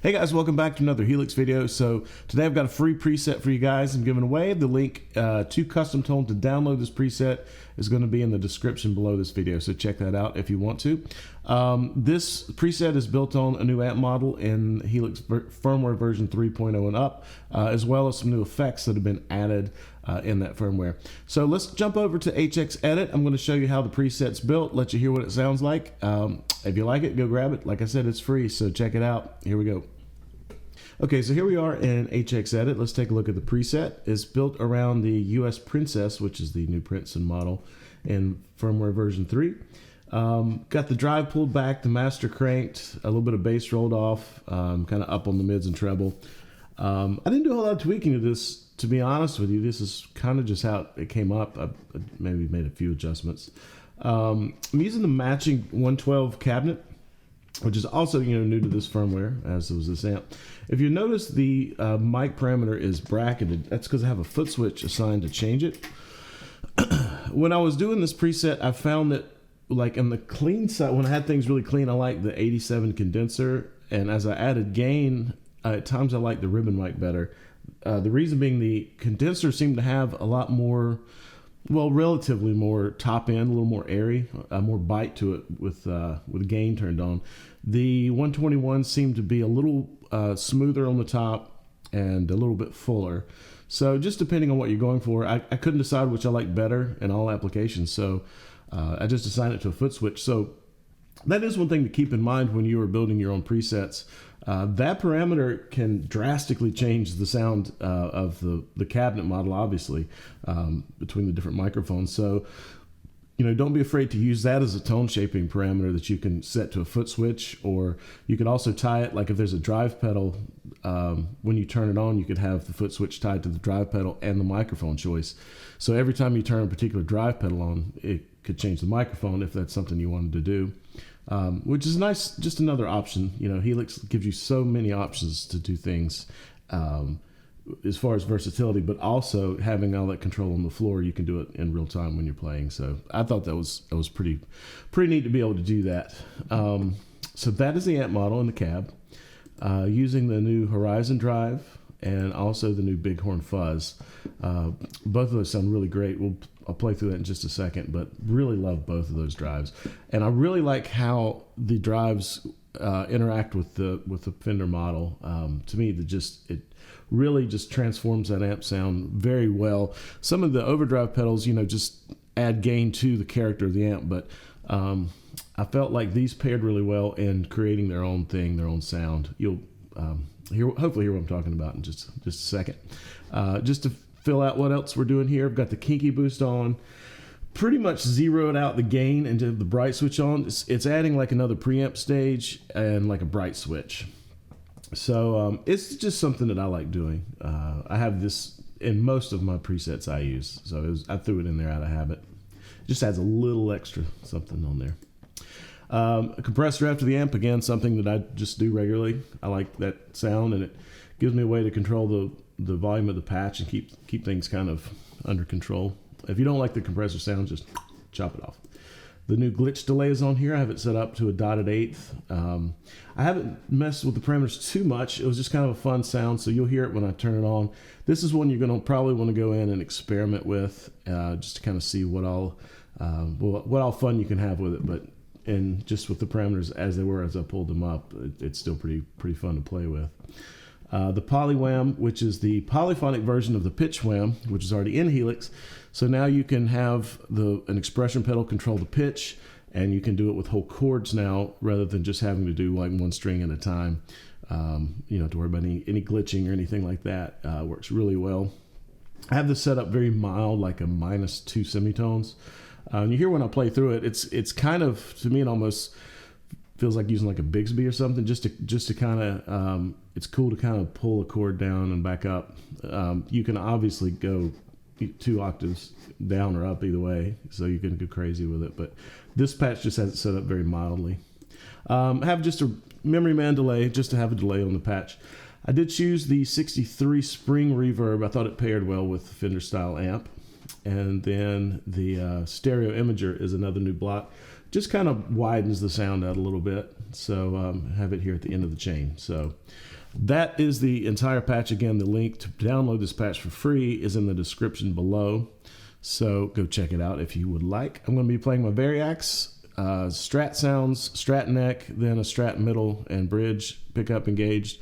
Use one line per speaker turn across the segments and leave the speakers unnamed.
Hey guys, welcome back to another Helix video. So today I've got a free preset for you guys I'm giving away. The link to Custom Tone to download this preset is going to be in the description below this video, so check that out if you want to. This preset is built on a new amp model in Helix firmware version 3.0 and up, as well as some new effects that have been added in that firmware. So let's jump over to HX Edit. I'm going to show you how the preset's built, let you hear what it sounds like. If you like it, go grab it. Like I said, it's free, so check it out. Here we go. Okay, so here we are in HX Edit. Let's take a look at the preset. It's built around the US Princess, which is the new Princeton model in firmware version 3. Got the drive pulled back, the master cranked, a little bit of bass rolled off, kind of up on the mids and treble. I didn't do a whole lot of tweaking to this, to be honest with you. This is kind of just how it came up. I maybe made a few adjustments. I'm using the matching 112 cabinet, which is also new to this firmware, as was this amp. If you notice, the mic parameter is bracketed. That's because I have a foot switch assigned to change it. When I was doing this preset, I found that, like, on the clean side, when I had things really clean, I like the 87 condenser, and as I added gain, at times I like the ribbon mic better. The reason being, the condenser seemed to have a lot more, well, relatively more top end, a little more airy, more bite to it with gain turned on. The 121 seemed to be a little smoother on the top and a little bit fuller. So just depending on what you're going for, I couldn't decide which I like better in all applications. So I just assigned it to a foot switch. So that is one thing to keep in mind when you are building your own presets. That parameter can drastically change the sound of the cabinet model, obviously, between the different microphones. So, don't be afraid to use that as a tone shaping parameter that you can set to a foot switch, or you could also tie it, like if there's a drive pedal, when you turn it on, you could have the foot switch tied to the drive pedal and the microphone choice. So every time you turn a particular drive pedal on, it could change the microphone if that's something you wanted to do. Which is nice, just another option. Helix gives you so many options to do things as far as versatility, but also having all that control on the floor. You can do it in real time when you're playing. So I thought that was pretty neat to be able to do that. So that is the amp model in the cab, using the new Hawthorne Drive and also the new Bighorn Fuzz. Both of those sound really great. I'll play through that in just a second, but really love both of those drives. And I really like how the drives interact with the Fender model. To me, it really just transforms that amp sound very well. Some of the overdrive pedals, just add gain to the character of the amp, but I felt like these paired really well in creating their own thing, their own sound. You'll hopefully hear what I'm talking about in just a second. Just to fill out what else we're doing here, I've got the Kinky Boost on. Pretty much zeroed out the gain and the bright switch on. It's adding like another preamp stage and like a bright switch. So it's just something that I like doing. I have this in most of my presets I use, so I threw it in there out of habit. Just adds a little extra something on there. A compressor after the amp, again, something that I just do regularly. I like that sound, and it gives me a way to control the volume of the patch and keep things kind of under control. If you don't like the compressor sound, just chop it off. The new glitch delay is on here. I have it set up to a dotted eighth. I haven't messed with the parameters too much. It was just kind of a fun sound, so you'll hear it when I turn it on. This is one you're going to probably want to go in and experiment with, just to kind of see what all fun you can have with it. And just with the parameters as they were as I pulled them up, it's still pretty fun to play with. The Poliwhim, which is the polyphonic version of the pitch wham, which is already in Helix. So now you can have an expression pedal control the pitch, and you can do it with whole chords now rather than just having to do like one string at a time. You don't have to worry about any glitching or anything like that. Works really well. I have this set up very mild, like a -2 semitones. And you hear when I play through it, it's kind of, to me, it almost feels like using like a Bigsby or something, just to kind of, it's cool to kind of pull a chord down and back up. You can obviously go 2 octaves down or up either way, so you can go crazy with it, but this patch just has it set up very mildly. I have just a memory man delay, just to have a delay on the patch. I did choose the 63 spring reverb. I thought it paired well with the Fender style amp. And then the stereo imager is another new block. just kind of widens the sound out a little bit. So have it here at the end of the chain. So that is the entire patch. Again, the link to download this patch for free is in the description below. So go check it out if you would like. I'm going to be playing my Variax Strat sounds, Strat neck, then a Strat middle and bridge pickup engaged,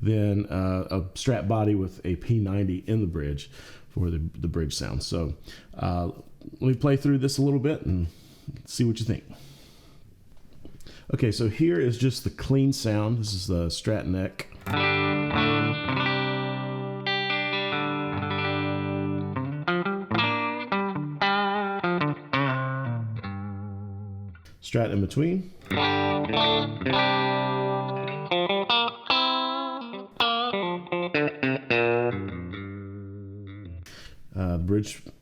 then a Strat body with a P90 in the bridge for the bridge sound. So let me play through this a little bit and see what you think. Okay, so here is just the clean sound. This is the Strat neck. Strat in between.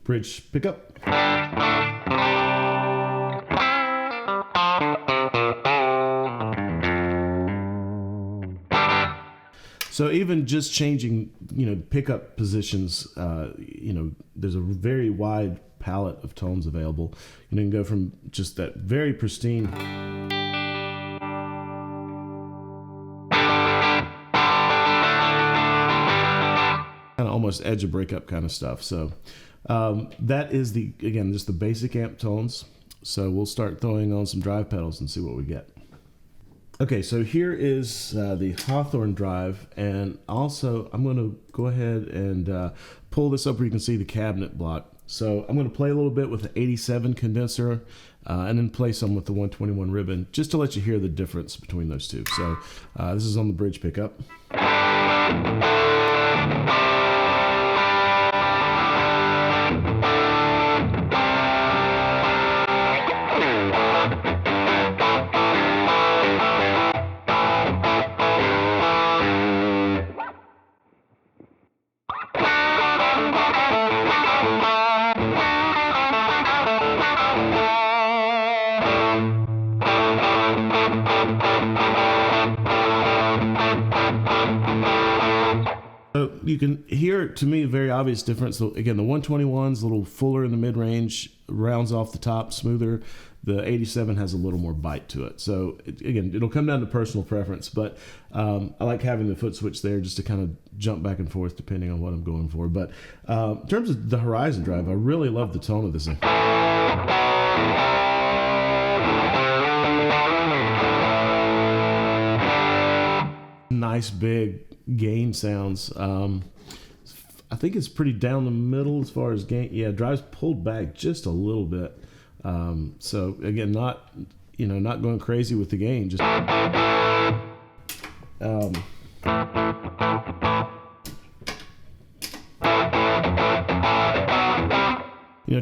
Bridge pickup. So even just changing, pickup positions, there's a very wide palette of tones available. You can go from just that very pristine kind of almost edge of breakup kind of stuff. So that is just the basic amp tones. So we'll start throwing on some drive pedals and see what we get. Okay, so here is the Hawthorne Drive, and also I'm going to go ahead and pull this up where you can see the cabinet block. So I'm going to play a little bit with the 87 condenser and then play some with the 121 ribbon, just to let you hear the difference between those two. So this is on the bridge pickup. So you can hear, to me, a very obvious difference. So again, the 121's a little fuller in the mid-range, rounds off the top, smoother. The 87 has a little more bite to it. So again, it'll come down to personal preference, but I like having the foot switch there just to kind of jump back and forth depending on what I'm going for. But in terms of the Horizon Drive, I really love the tone of this thing. Nice big gain sounds. I think it's pretty down the middle as far as gain. Yeah, drive's pulled back just a little bit. So again, not going crazy with the gain. Just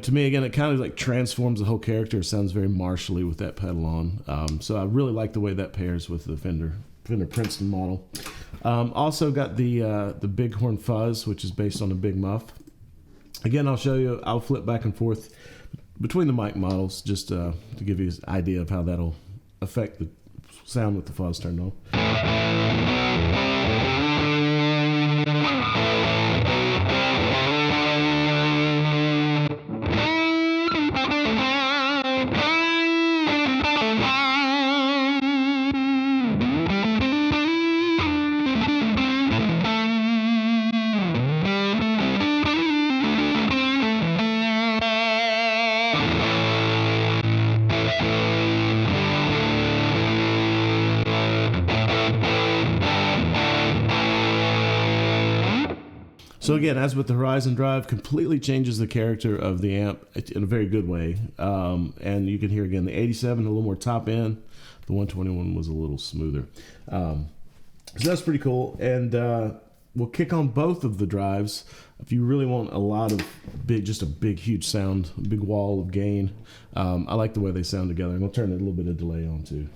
to me, again, it kind of like transforms the whole character. It sounds very martially with that pedal on. So I really like the way that pairs with the Fender Princeton model. Also got the Bighorn Fuzz, which is based on a Big Muff. Again, I'll flip back and forth between the mic models just to give you an idea of how that'll affect the sound with the fuzz turned on. So again, as with the Horizon Drive, completely changes the character of the amp in a very good way. And you can hear, again, the 87 a little more top end. The 121 was a little smoother. So that's pretty cool. And we'll kick on both of the drives. If you really want a lot of just a big, huge sound, a big wall of gain, I like the way they sound together. I'm going to turn a little bit of delay on too.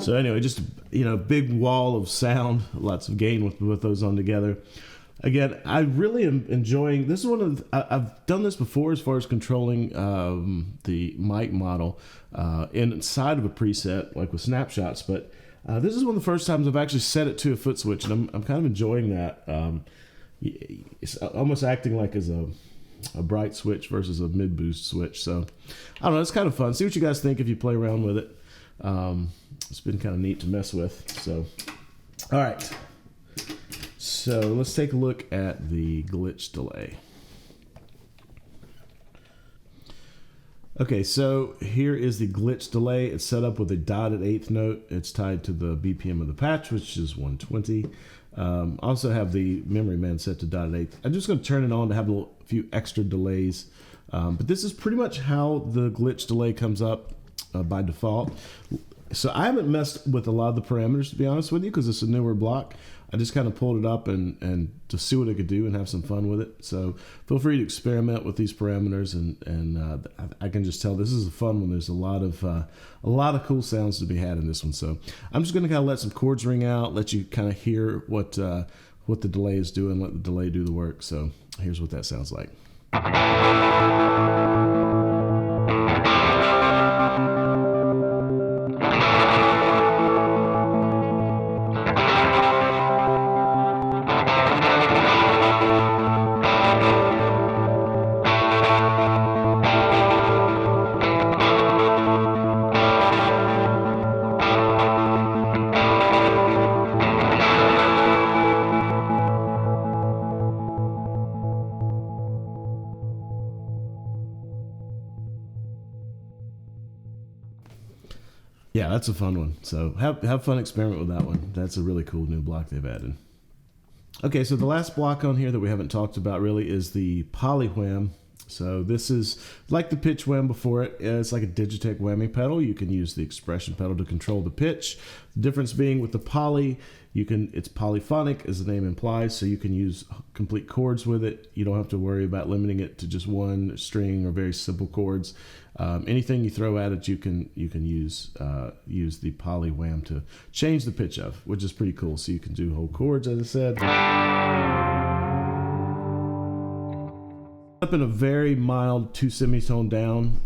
So anyway, just, you know, big wall of sound, lots of gain with those on together. Again, I really am enjoying, this is one of I've done this before as far as controlling the mic model inside of a preset, like with snapshots, but this is one of the first times I've actually set it to a foot switch, and I'm kind of enjoying that. It's almost acting like as a bright switch versus a mid boost switch. So I don't know, it's kind of fun. See what you guys think if you play around with it. It's been kind of neat to mess with. So, all right. So let's take a look at the glitch delay. Okay, so here is the glitch delay. It's set up with a dotted eighth note. It's tied to the BPM of the patch, which is 120. Also have the memory man set to dotted eighth. I'm just going to turn it on to have a few extra delays. But this is pretty much how the glitch delay comes up by default. So I haven't messed with a lot of the parameters, to be honest with you, because it's a newer block. I just kind of pulled it up and to see what it could do and have some fun with it. So feel free to experiment with these parameters, and I can just tell this is a fun one. There's a lot of cool sounds to be had in this one. So I'm just going to kind of let some chords ring out, let you kind of hear what the delay is doing, let the delay do the work. So here's what that sounds like. Yeah, that's a fun one. So have fun, experiment with that one. That's a really cool new block they've added. Okay, so the last block on here that we haven't talked about really is the Poliwhim. So this is like the pitch wham before it. It's like a Digitech whammy pedal. You can use the expression pedal to control the pitch. The difference being with the Poly, it's polyphonic, as the name implies, so you can use complete chords with it. You don't have to worry about limiting it to just one string or very simple chords. Anything you throw at it, you can use the Poliwhim to change the pitch of, which is pretty cool. So you can do whole chords, as I said. Up in a very mild 2 semitone down.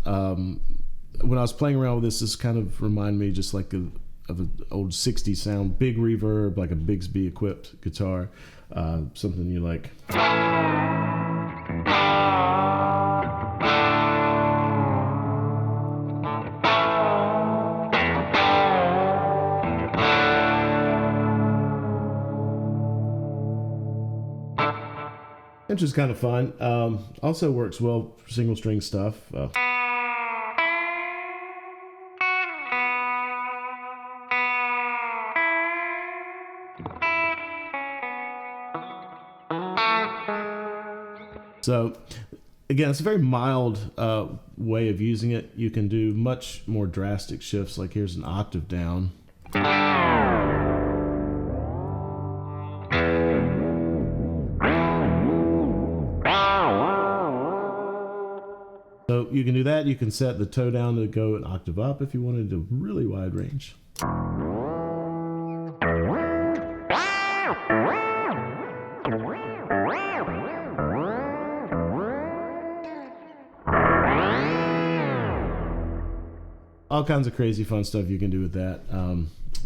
When I was playing around with this kind of reminded me just like of an old 60s sound, big reverb, like a Bigsby equipped guitar, something you like. Which is kind of fun. Also works well for single string stuff. So again, it's a very mild way of using it. You can do much more drastic shifts, like here's an octave down. So you can do that. You can set the toe down to go an octave up if you wanted a really wide range. All kinds of crazy fun stuff you can do with that.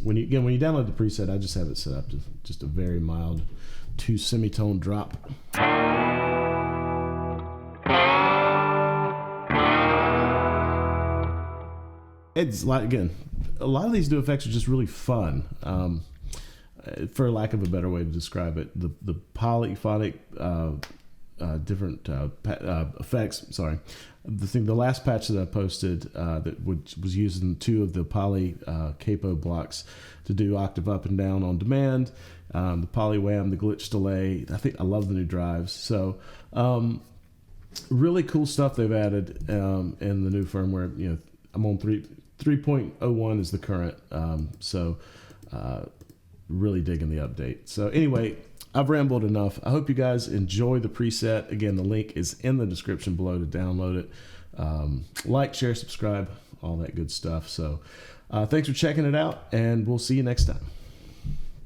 When you download the preset, I just have it set up to just a very mild 2 semitone drop. It's like, again, a lot of these new effects are just really fun. For lack of a better way to describe it, the polyphonic different effects. Sorry, the last patch that I posted that was using 2 of the poly capo blocks to do octave up and down on demand. The Poliwhim, the glitch delay. I love the new drives. So really cool stuff they've added in the new firmware. You know, I'm on 3.01 is the current. Really digging the update. So anyway, I've rambled enough. I hope you guys enjoy the preset. Again, the link is in the description below to download it. Like, share, subscribe, all that good stuff. So Thanks for checking it out, and we'll see you next time.